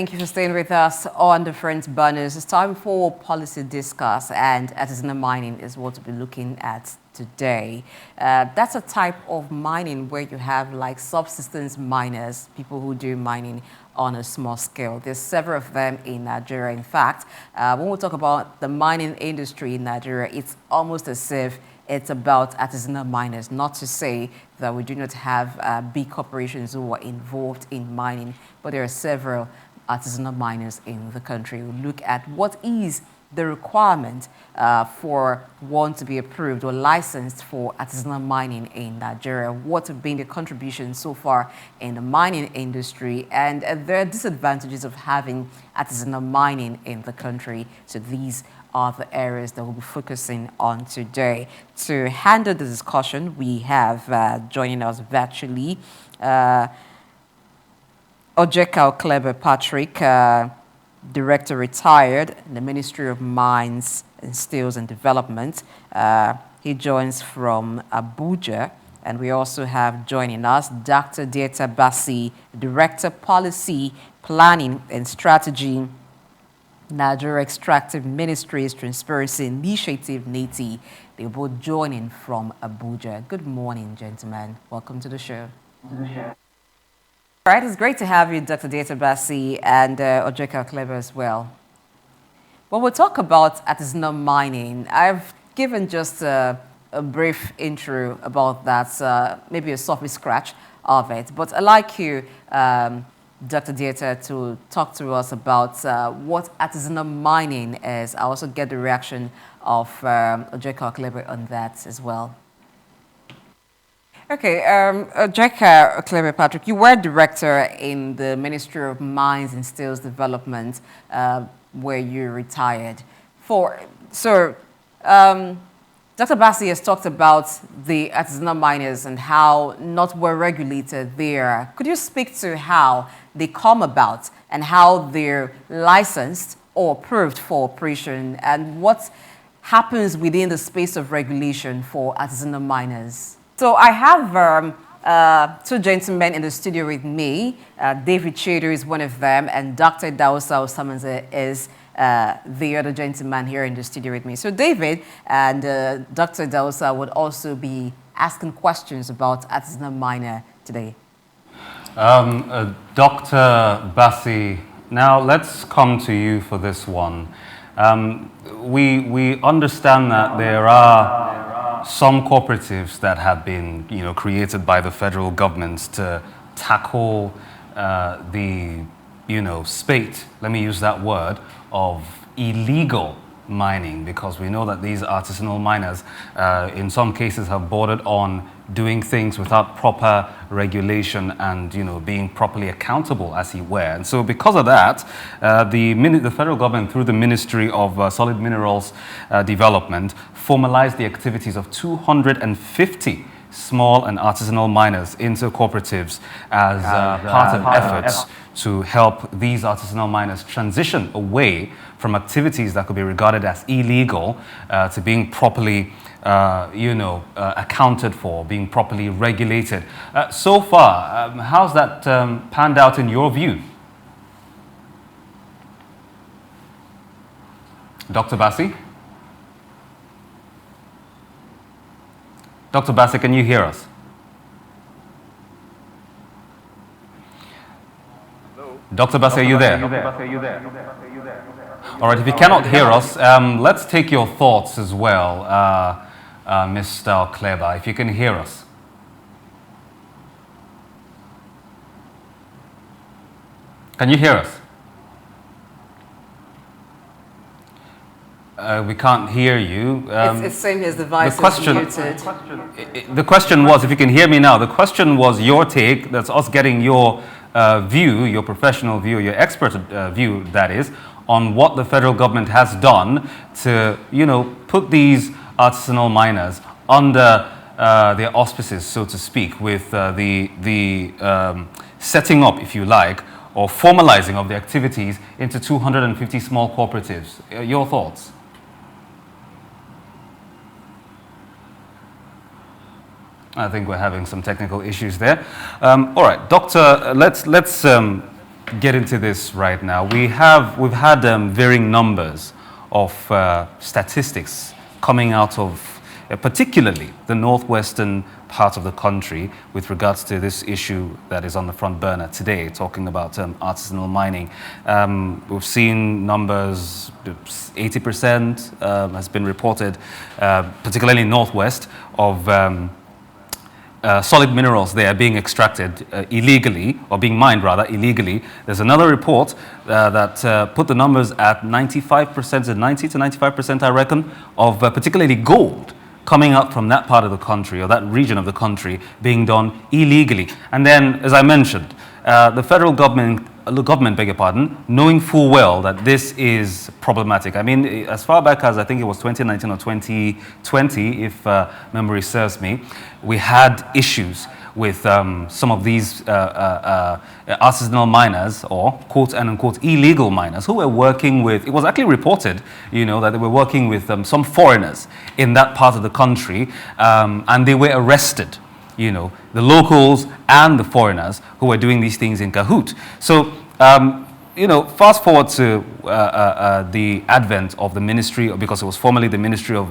thank you for staying with us on the Front Burners. It's time for Policy Discuss, and artisanal mining is what we'll be looking at today. That's a type of mining where you have like subsistence miners, people who do mining on a small scale. There's several of them in Nigeria. In fact, when we talk about the mining industry in Nigeria, it's almost as if it's about artisanal miners, not to say that we do not have big corporations who are involved in mining, but there are several artisanal miners in the country. We look at what is the requirement for one to be approved or licensed for artisanal mining in Nigeria, what have been the contributions so far in the mining industry, and there are disadvantages of having artisanal mining in the country. So these are the areas that we'll be focusing on today. To handle the discussion, we have joining us virtually Ojeka Patrick, Director retired in the Ministry of Mines and Steels and Development. He joins from Abuja. And we also have joining us Dr. David Chiedu, Director Policy, Planning and Strategy, Nigeria Extractive Ministries Transparency Initiative, NITI. They're both joining from Abuja. Good morning, gentlemen. Welcome to the show. All right, it's great to have you, Dr. David Chiedu, and Ojeka as well. When we talk about artisanal mining, I've given just a brief intro about that, maybe a surface scratch of it. But I'd like you, Dr. David, to talk to us about what artisanal mining is. I also get the reaction of Ojeka on that as well. Okay, Ojeka Patrick, you were director in the Ministry of Mines and Steels Development, where you retired. Dr. Bassi has talked about the artisanal miners and how not well regulated they are. Could you speak to how they come about and how they're licensed or approved for operation, and what happens within the space of regulation for artisanal miners? So I have two gentlemen in the studio with me. David Chiedu is one of them, and Dr. Idahosa Osamhanze is the other gentleman here in the studio with me. So David and Dr. Idahosa would also be asking questions about artisanal miner today. Dr. Bassi, now let's come to you for this one. We understand that there are some cooperatives that have been, created by the federal government to tackle the, spate, let me use that word, of illegal mining, because we know that these artisanal miners in some cases have bordered on doing things without proper regulation and being properly accountable, as it were. And so because of that, the federal government, through the Ministry of Solid Minerals Development, formalized the activities of 250 small and artisanal miners into cooperatives as part of efforts to help these artisanal miners transition away from activities that could be regarded as illegal to being properly accounted for, being properly regulated. So far, how's that panned out in your view? Dr. Bassi? Dr. Bassi, can you hear us? Hello? Dr. Bassi, are you there? All right, if you cannot hear us, let's take your thoughts as well, Mr. Kleber, if you can hear us. Can you hear us? We can't hear you. It's same as the device is muted. The question was, if you can hear me now, the question was your take, that's us getting your view, your professional view, your expert view, that is, on what the federal government has done to, put these artisanal miners under their auspices, so to speak, with the setting up, if you like, or formalizing of the activities into 250 small cooperatives. Your thoughts? I think we're having some technical issues there. All right, Doctor, let's get into this right now. We've had varying numbers of statistics coming out of particularly the northwestern part of the country with regards to this issue that is on the front burner today, talking about artisanal mining. We've seen numbers, 80% has been reported, particularly in northwest, of solid minerals they are being extracted illegally, or being mined rather illegally. There's another report that put the numbers at 95%, 90 to 95% I reckon, of particularly gold coming up from that part of the country, or that region of the country, being done illegally. And then, as I mentioned, the federal government, beg your pardon, knowing full well that this is problematic. I mean, as far back as I think it was 2019 or 2020, if memory serves me, we had issues with some of these artisanal miners, or quote and unquote illegal miners, who were working with, it was actually reported, you know, that they were working with some foreigners in that part of the country, and they were arrested. You know, the locals and the foreigners who were doing these things in cahoot. So, you know, fast forward to the advent of the ministry, because it was formerly the Ministry of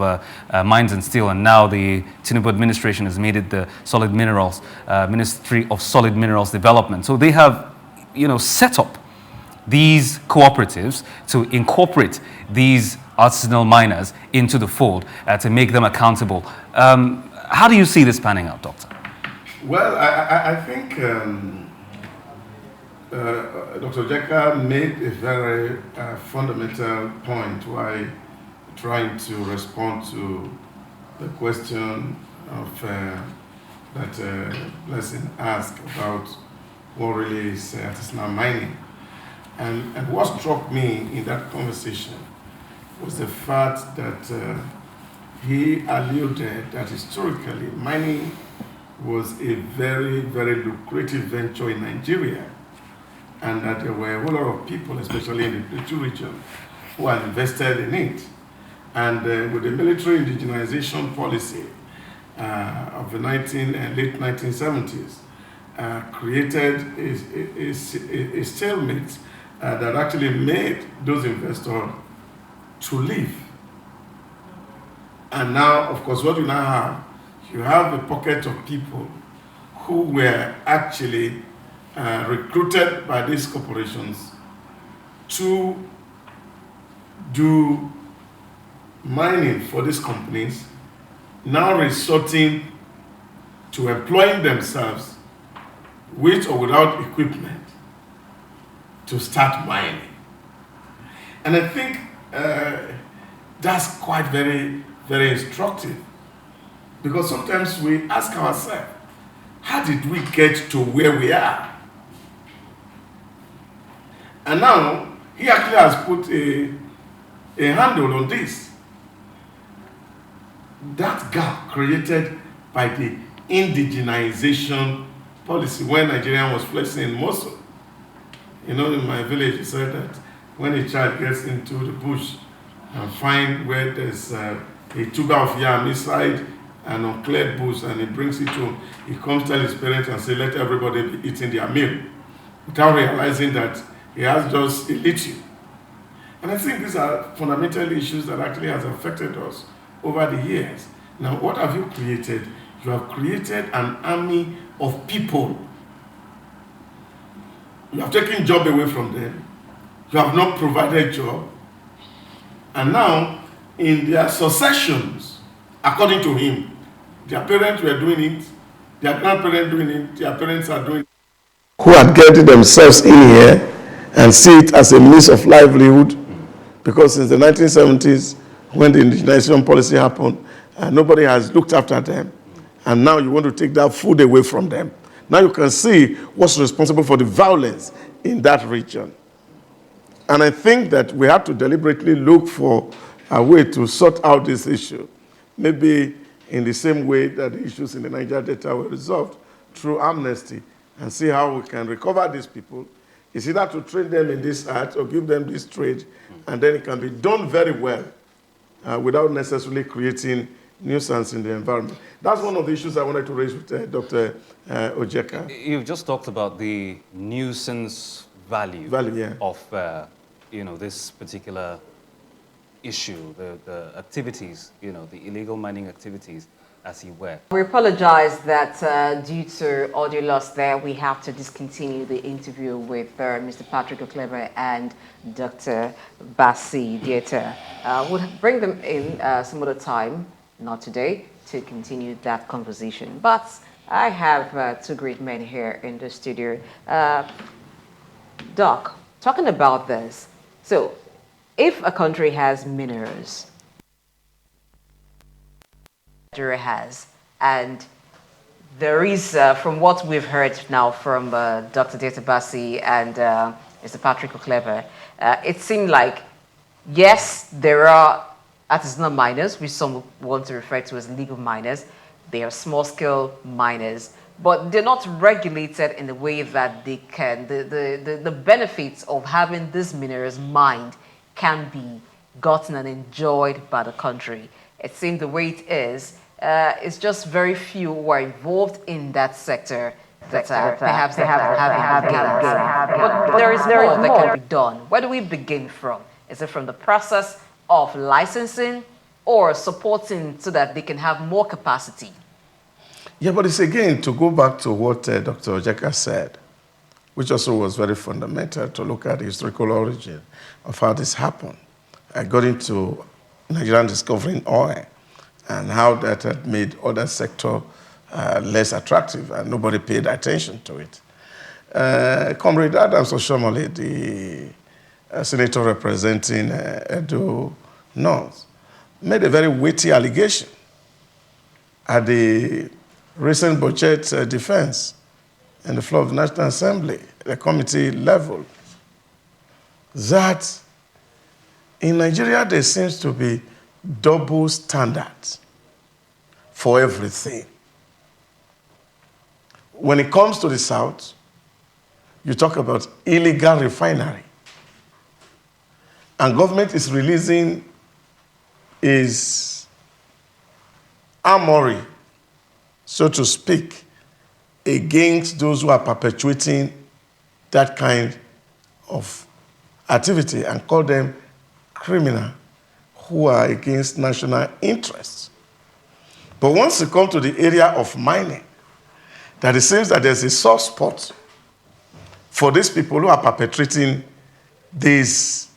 Mines and Steel, and now the Tinubu administration has made it the Solid Minerals, Ministry of Solid Minerals Development. So they have, you know, set up these cooperatives to incorporate these artisanal miners into the fold, to make them accountable. How do you see this panning out, Doctor? Well, I think Dr. Ojeka made a very fundamental point while trying to respond to the question of that Blessing asked about what really is artisanal mining. And what struck me in that conversation was the fact that he alluded that historically mining was a very, very lucrative venture in Nigeria, and that there were a whole lot of people, especially in the Plateau region, who had invested in it. And with the military indigenization policy of the late 1970s, created a stalemate that actually made those investors to leave. And now, of course, what you now have, you have a pocket of people who were actually recruited by these corporations to do mining for these companies, now resorting to employing themselves with or without equipment to start mining. And I think that's quite very, very instructive, because sometimes we ask ourselves, how did we get to where we are? And now, he actually has put a handle on this. That gap created by the indigenization policy when Nigeria was flexing muscle. You know, in my village, he said that when a child gets into the bush and find where there's a tuber of yam inside an uncleared bush, and he brings it home, he comes tell his parents and say, let everybody be eating their meal, without realizing that he has just a little. And I think these are fundamental issues that actually has affected us over the years. Now, what have you created? You have created an army of people. You have taken job away from them. You have not provided job. And now, in their successions, according to him, their parents were doing it, their grandparents doing it, their parents are doing it. Who had getting themselves in here and see it as a means of livelihood, because since the 1970s, when the indigenization policy happened, nobody has looked after them. And now you want to take that food away from them. Now you can see what's responsible for the violence in that region. And I think that we have to deliberately look for a way to sort out this issue. Maybe in the same way that the issues in the Niger Delta were resolved through amnesty, and see how we can recover these people. It's either to train them in this art or give them this trade, and then it can be done very well without necessarily creating nuisance in the environment. That's one of the issues I wanted to raise with Dr. Ojeka. You've just talked about the nuisance value, yeah. of this particular issue, the activities, the illegal mining activities, as he were. We apologize that due to audio loss there, we have to discontinue the interview with Mr. Patrick Oklebe and Dr. Basi Dieta. We'll bring them in some other time, not today, to continue that conversation. But I have two great men here in the studio. Doc, talking about this, so if a country has minerals, Nigeria has, and there is, from what we've heard now from Dr. Deta Basi and Mr. Patrick Oklebe, it seemed like, yes, there are artisanal miners, which some want to refer to as legal miners. They are small-scale miners, but they're not regulated in the way that they can. The benefits of having these minerals mined can be gotten and enjoyed by the country. It seems the way it is, it's just very few who are involved in that sector that perhaps they have but there is more that can be done. Where do we begin from? Is it from the process of licensing or supporting so that they can have more capacity? Yeah, but it's again to go back to what Dr. Ojeka said, which also was very fundamental, to look at the historical origin of how this happened. I got into Nigerian discovering oil and how that had made other sector less attractive, and nobody paid attention to it. Comrade Adams Oshomole, the senator representing Edo North, made a very weighty allegation at the recent budget defense in the floor of the National Assembly, the committee level, that in Nigeria there seems to be double standards for everything. When it comes to the South, you talk about illegal refinery. And government is releasing its armory, so to speak, against those who are perpetuating that kind of activity and call them criminal, who are against national interests. But once you come to the area of mining, that it seems that there's a soft spot for these people who are perpetrating these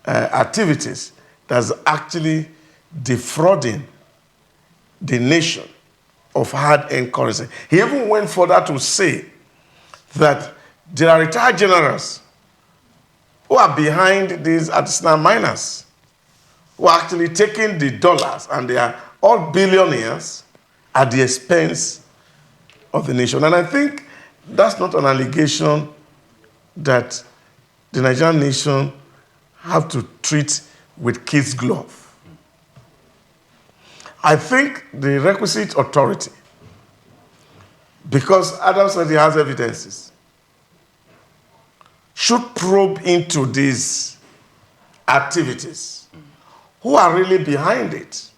activities that's actually defrauding the nation of hard-earned currency. He even went further to say that there are retired generals who are behind these artisanal miners, who are actually taking the dollars, and they are all billionaires at the expense of the nation. And I think that's not an allegation that the Nigerian nation have to treat with kid's glove. I think the requisite authority, because Adam said he has evidences, should probe into these activities. Who are really behind it?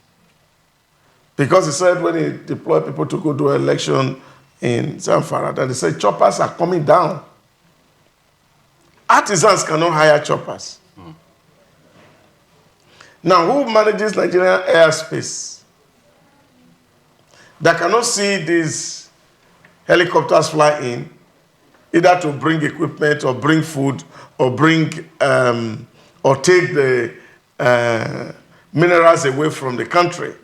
Because he said when he deployed people to go do an election in Zamfara, that he said choppers are coming down. Artisans cannot hire choppers. Now, who manages Nigerian airspace that cannot see these helicopters fly in, either to bring equipment or bring food or bring or take the minerals away from the country?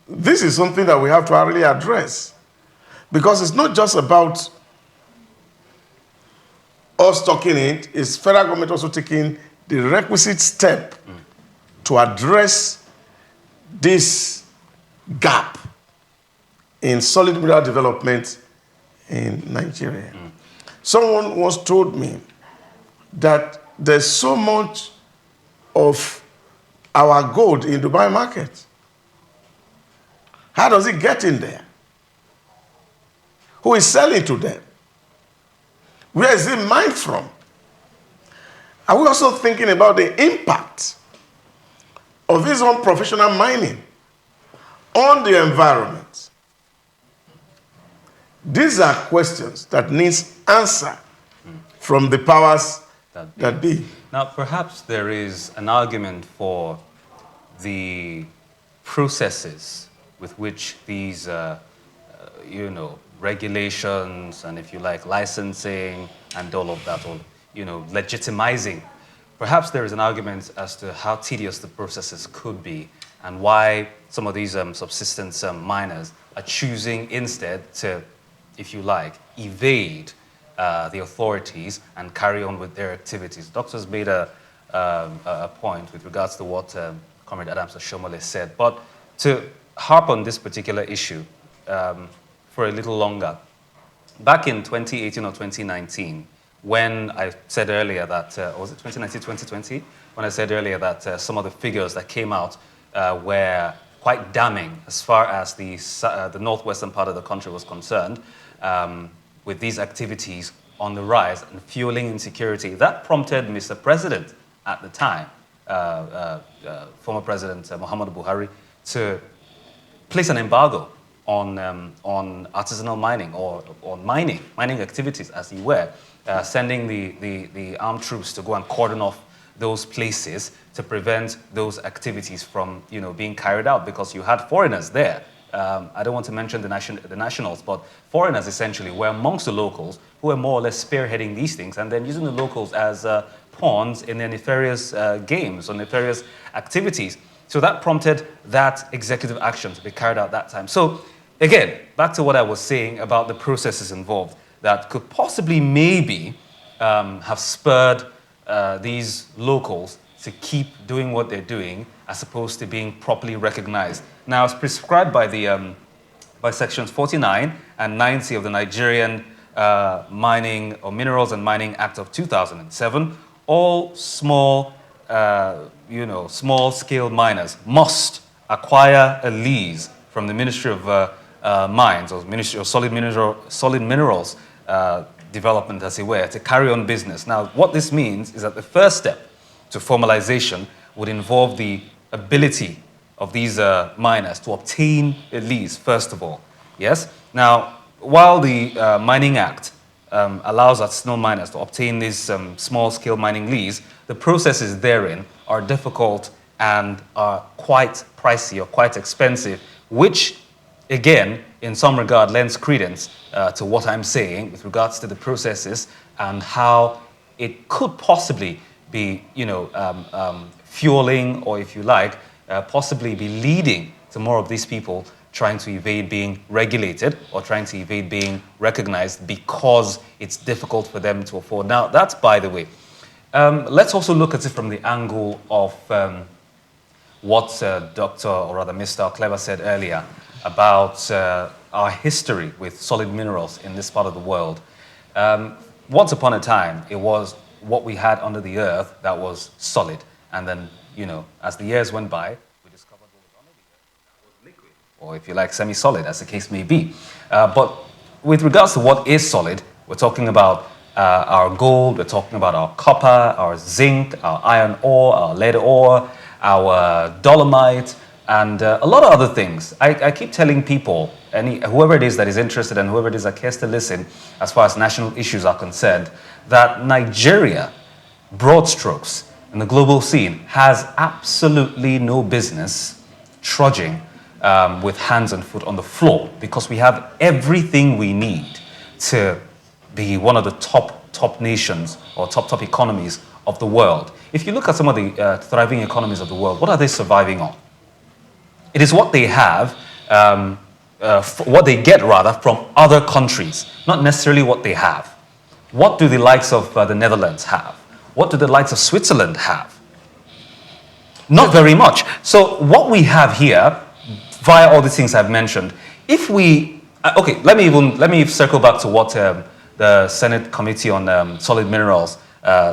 This is something that we have to really address, because it's not just about us talking it, it's federal government also taking the requisite step to address this gap in solid mineral development in Nigeria. Someone once told me that there's so much of our gold in Dubai market. How does it get in there? Who is selling to them? Where is it mined from? Are we also thinking about the impact of this unprofessional mining on the environment? These are questions that need answer from the powers that be. Now, perhaps there is an argument for the processes with which these, regulations and, if you like, licensing and all of that, or, legitimizing. Perhaps there is an argument as to how tedious the processes could be and why some of these subsistence miners are choosing instead to, if you like, evade the authorities and carry on with their activities. Doctors made a point with regards to what Comrade Adams Oshomole said, but to harp on this particular issue for a little longer, back in 2018 or 2019, when I said earlier that, was it 2019, 2020? When I said earlier that some of the figures that came out were quite damning as far as the northwestern part of the country was concerned, with these activities on the rise and fueling insecurity. That prompted Mr. President at the time, former President Muhammadu Buhari, to place an embargo on artisanal mining or on mining activities, as he were, sending the armed troops to go and cordon off those places to prevent those activities from being carried out, because you had foreigners there. I don't want to mention the nationals, but foreigners essentially were amongst the locals who were more or less spearheading these things and then using the locals as pawns in their nefarious games or nefarious activities. So that prompted that executive action to be carried out that time. So again, back to what I was saying about the processes involved that could possibly maybe have spurred these locals to keep doing what they're doing as opposed to being properly recognized. Now, as prescribed by the by sections 49 and 90 of the Nigerian Mining or Minerals and Mining Act of 2007, all small, small-scale miners must acquire a lease from the Ministry of Mines or Ministry of Solid Minerals Development, as it were, to carry on business. Now, what this means is that the first step to formalization would involve the ability of these miners to obtain a lease, first of all. Yes? Now, while the Mining Act allows artisanal miners to obtain this small-scale mining lease, the processes therein are difficult and are quite pricey or quite expensive, which, again, in some regard, lends credence to what I'm saying with regards to the processes and how it could possibly be, fueling, or if you like, possibly be leading to more of these people trying to evade being regulated or trying to evade being recognized because it's difficult for them to afford. Now, that's by the way. Let's also look at it from the angle of what Dr. or rather Mr. Clever said earlier about our history with solid minerals in this part of the world. Once upon a time, it was what we had under the earth that was solid. And then, as the years went by, we discovered what was under the earth that was liquid, or if you like, semi-solid, as the case may be. But with regards to what is solid, we're talking about our gold, we're talking about our copper, our zinc, our iron ore, our lead ore, our dolomite, and a lot of other things. I keep telling people, whoever it is that is interested and whoever it is that cares to listen, as far as national issues are concerned, that Nigeria, broad strokes, in the global scene, has absolutely no business trudging with hands and foot on the floor, because we have everything we need to be one of the top nations or top economies of the world. If you look at some of the thriving economies of the world, what are they surviving on? It is what they have, what they get rather from other countries, not necessarily what they have. What do the likes of the Netherlands have? What do the likes of Switzerland have? Not very much. So what we have here, via all the things I've mentioned, if we, let me circle back to what the Senate Committee on Solid Minerals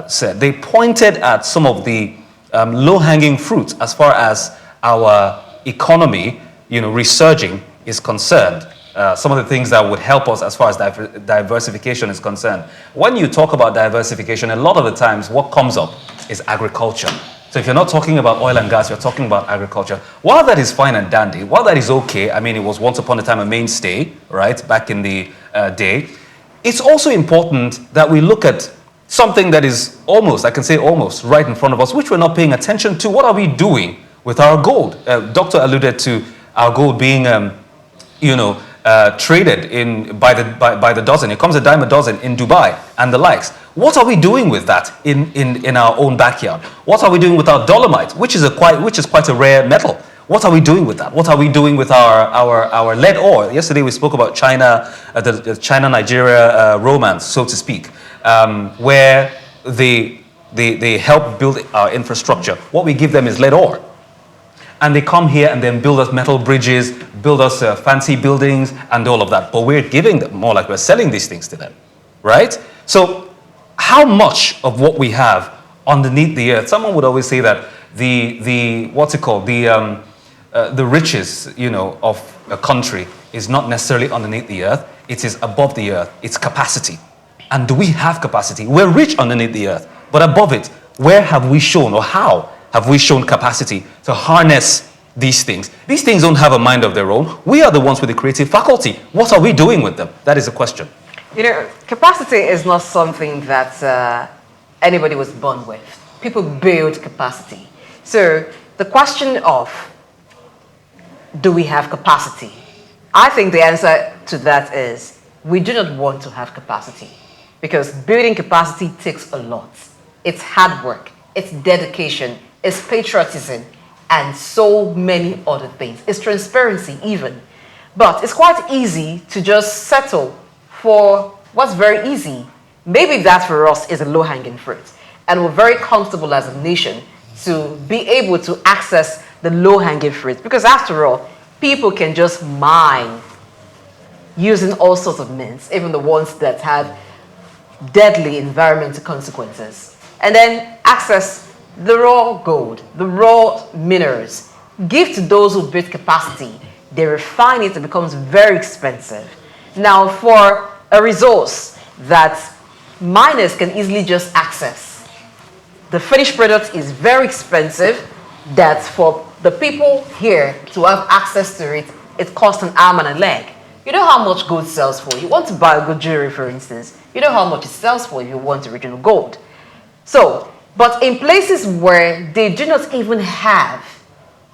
said. They pointed at some of the low-hanging fruit as far as our economy, resurging is concerned. Some of the things that would help us as far as diversification is concerned. When you talk about diversification, a lot of the times what comes up is agriculture. So if you're not talking about oil and gas, you're talking about agriculture. While that is fine and dandy, while that is okay, I mean, it was once upon a time a mainstay, right, back in the day, it's also important that we look at something that is almost, I can say almost, right in front of us, which we're not paying attention to. What are we doing with our gold? Doctor alluded to our gold being, traded by the dozen. It comes a dime a dozen in Dubai and the likes. What are we doing with that in our own backyard? What are we doing with our dolomite, which is quite a rare metal? What are we doing with that? What are we doing with our lead ore? Yesterday we spoke about China, the China-Nigeria romance, so to speak, where they help build our infrastructure. What we give them is lead ore. And they come here and then build us metal bridges, build us fancy buildings and all of that. But we're giving them, more like we're selling these things to them, right? So how much of what we have underneath the earth, someone would always say that the riches, of a country is not necessarily underneath the earth, it is above the earth, it's capacity. And do we have capacity? We're rich underneath the earth, but above it, where have we shown, or how have we shown capacity to harness these things? These things don't have a mind of their own. We are the ones with the creative faculty. What are we doing with them? That is the question. Capacity is not something that anybody was born with. People build capacity. So the question of, do we have capacity? I think the answer to that is, we do not want to have capacity, because building capacity takes a lot. It's hard work, it's dedication, it's patriotism, and so many other things. It's transparency even. But it's quite easy to just settle for what's very easy. Maybe that for us is a low-hanging fruit. And we're very comfortable as a nation to be able to access the low-hanging fruit. Because after all, people can just mine using all sorts of means, even the ones that have deadly environmental consequences. And then access the raw gold, the raw minerals. Give to those who build capacity. They refine it, it becomes very expensive. Now, for a resource that miners can easily just access, the finished product is very expensive, that for the people here to have access to it, it costs an arm and a leg. You know how much gold sells for? You want to buy a good jewelry, for instance. You know how much it sells for if you want original gold. So, but in places where they do not even have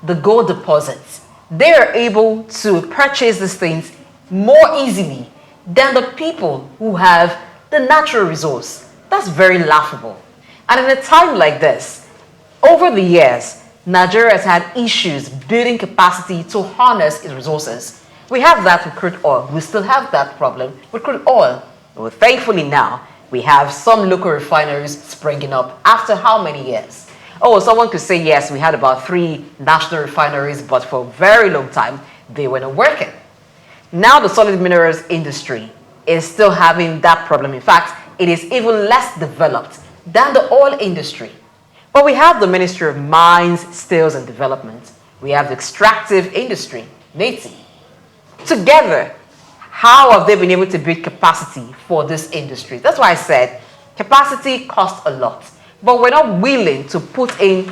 the gold deposits, they are able to purchase these things more easily than the people who have the natural resource. That's very laughable. And in a time like this, over the years, Nigeria has had issues building capacity to harness its resources. We have that with crude oil. We still have that problem with crude oil. Well, thankfully now, we have some local refineries springing up after how many years? Oh, someone could say, yes, we had about 3 national refineries, but for a very long time, they were not working. Now the solid minerals industry is still having that problem. In fact, it is even less developed than the oil industry. But we have the Ministry of Mines, Steels and Development. We have the extractive industry, NATI. Together, how have they been able to build capacity for this industry? That's why I said capacity costs a lot. But we're not willing to put in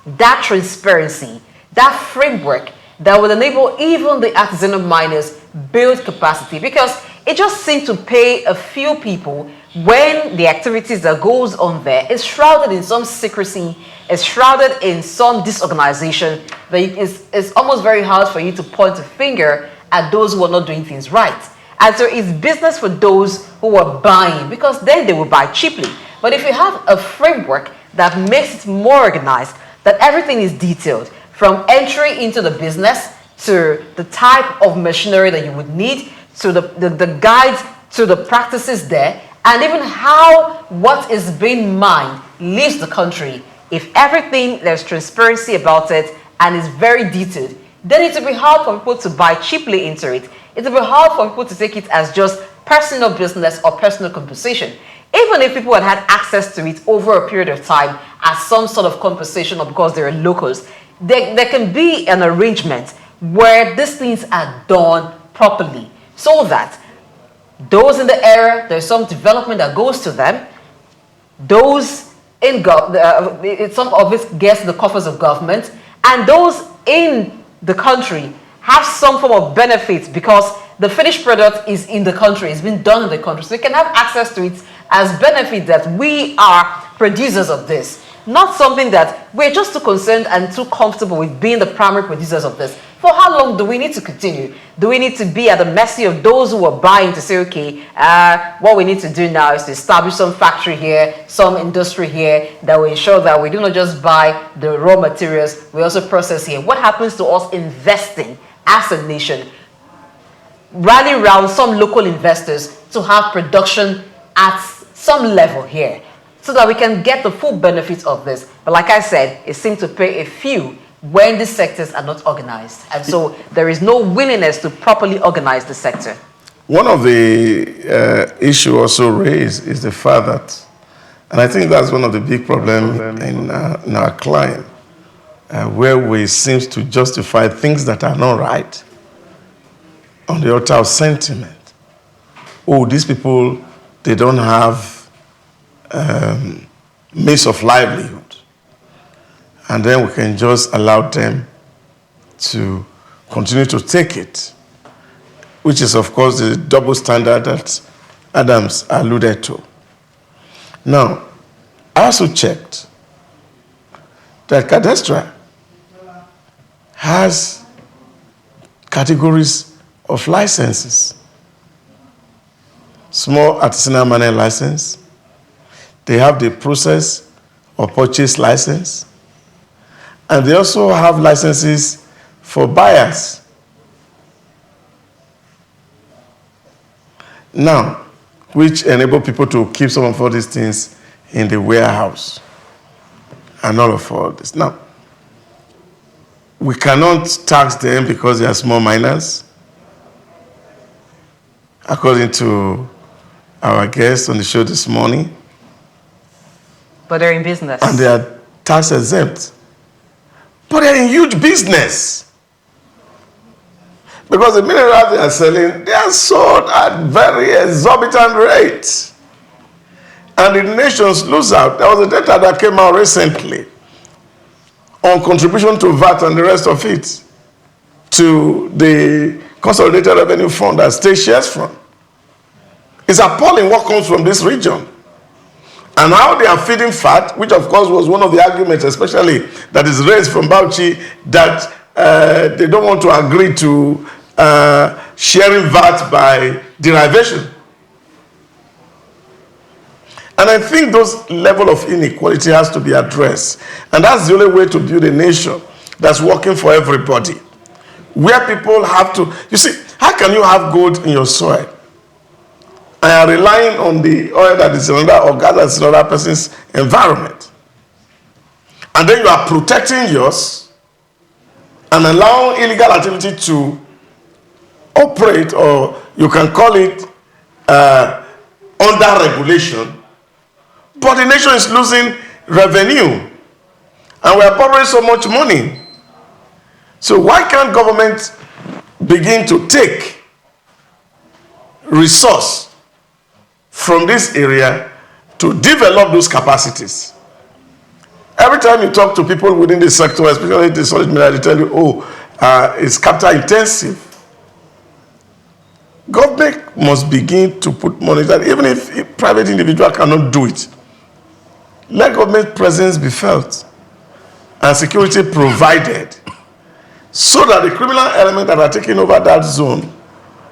that transparency, that framework that will enable even the artisanal miners build capacity, because it just seems to pay a few people when the activities that goes on there is shrouded in some secrecy, is shrouded in some disorganization, that it's almost very hard for you to point a finger at those who are not doing things right. And so it's business for those who are buying, because then they will buy cheaply. But if you have a framework that makes it more organized, that everything is detailed, from entry into the business to the type of machinery that you would need, to the guides, to the practices there, and even how what is being mined leaves the country. If everything, there's transparency about it and is very detailed, then it will be hard for people to buy cheaply into it. It will be hard for people to take it as just personal business or personal compensation. Even if people had access to it over a period of time as some sort of compensation or because they're locals, there can be an arrangement where these things are done properly, so that those in the area, there's some development that goes to them, those in some of it gets to the coffers of government, and those in the country have some form of benefits because the finished product is in the country, it's been done in the country, so they can have access to it as benefit that we are producers of this, not something that we're just too concerned and too comfortable with being the primary producers of this. For how long do we need to continue? Do we need to be at the mercy of those who are buying to say, okay, what we need to do now is to establish some factory here, some industry here that will ensure that we do not just buy the raw materials, we also process here. What happens to us investing as a nation? Rally around some local investors to have production at some level here so that we can get the full benefits of this. But like I said, it seems to pay a few when these sectors are not organized. And so there is no willingness to properly organize the sector. One of the issues also raised is the fact that, and I think that's one of the big problems in our client, where we seem to justify things that are not right on the altar of sentiment. Oh, these people, they don't have means of livelihood. And then we can just allow them to continue to take it, which is, of course, the double standard that Adams alluded to. Now, I also checked that cadastre has categories of licenses. Small artisanal mining license. They have the process or purchase license. And they also have licenses for buyers. Now, which enable people to keep some of all these things in the warehouse and all of all this. Now, we cannot tax them because they are small miners, according to our guest on the show this morning. But they're in business. And they are tax exempt. But they're in huge business. Because the minerals they are selling, they are sold at very exorbitant rates. And the nations lose out. There was a data that came out recently on contribution to VAT and the rest of it to the Consolidated Revenue Fund that State shares from. It's appalling what comes from this region. And how they are feeding fat, which of course was one of the arguments, especially that is raised from Bauchi, that they don't want to agree to sharing VAT by derivation. And I think those level of inequality has to be addressed. And that's the only way to build a nation that's working for everybody. Where people have to, you see, how can you have gold in your soil and are relying on the oil that is in another or gas that's in another person's environment? And then you are protecting yours and allowing illegal activity to operate, or you can call it under regulation. But the nation is losing revenue and we are borrowing so much money. So why can't government begin to take resource from this area to develop those capacities? Every time you talk to people within the sector, especially the solid mineral, they tell you, oh, it's capital intensive. Government must begin to put money that even if a private individual cannot do it, let government presence be felt and security provided so that the criminal elements that are taking over that zone,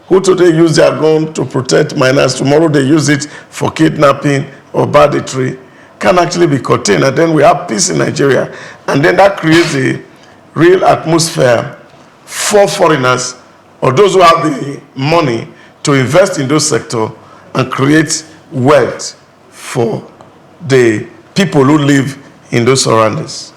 who today use their gun to protect miners, tomorrow they use it for kidnapping or banditry, can actually be contained. And then we have peace in Nigeria. And then that creates a real atmosphere for foreigners or those who have the money to invest in those sectors and create wealth for the people who live in those surroundings.